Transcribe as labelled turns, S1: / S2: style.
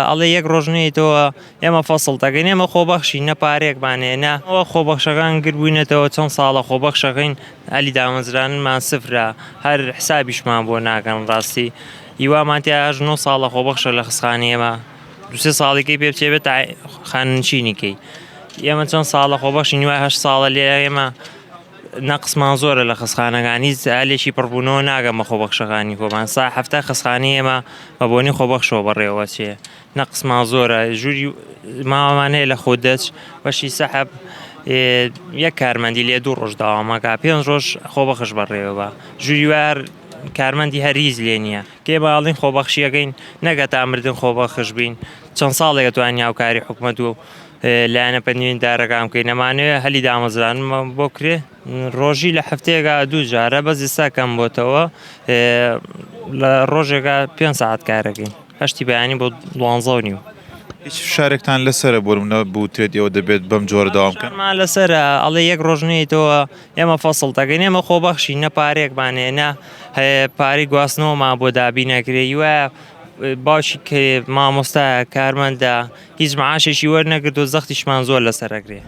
S1: ئەڵێ یەک ڕۆژنێتەوە ئێمە فەسڵ دەکەین ئێمە خۆبەخشی نە پارێکمانێنە ئەوە خۆبەخشەکان گربووینەتەوە چەند ساڵە خۆبەخشەکەین ئەلی دامەزرانمان سفرە هەر حسابیشمان بۆ ناکەن ڕاستی هیوامان تیا 9 ساڵە خۆبەخشە لە خستخانەی ئێمە 2 ساڵێکی پێ بچێ بێت خاننشینیکەی ئێمە چەند ساڵە خۆبەخشین وای 8 ساڵە لێ ئێمە نەقسمان زۆرە لە خستخانەکانی لێکی پڕبوونەوە ناگەمە خۆبەخشەکانی خۆمان سا هەفتە خستخانەی ئێمە بە بۆنی خۆبەخشەوە بەڕێوە چێ نەقسمان زۆرە ژووری ماوەمانەیە لە خۆدەچ بەشی سەحەب یەک کارمەندی لێ 2 ڕۆژ داوامەکە 5 ڕۆژ خۆبەخش بەڕێوە ژووری وار کارمەندی هەریز لێ نییە کێ باڵین خۆبەخشیەکەین نەگە تا مردن خۆبەخش بین چەند ساڵێکە توانانی هاوکاری حکوومەت و لایەنە پەنیوێنەدارەکان بکەین ئەمانەوێ هەلی دامەزرانمان بۆ کرێ ڕۆژی لە هەفتەیەکە 2 جارە بەس ئێستا کەم بۆتەوە لە ڕۆژێکە 5 ساعت کارەکەین هەشتی بەیانی بۆ 12:30.
S2: هیچ شارێکتان لەسرە بۆرمە بوتێت ئەوە دەبێت بەم جۆرە داوام بکەن
S1: لەسرە ئەڵێ یەک ڕۆژنێتەوە ئێمە فەسڵ دەکەین ئێمە خۆبەخشی نە پارێکمانێنە پارەی گواستنەوەمان بۆ دابی نەکرێ وایە باشی کە مامۆستایە کارمەندە هیچ معاشێکی وەرنەگرت و زەختیشمان زۆر لەسەرەگرێ.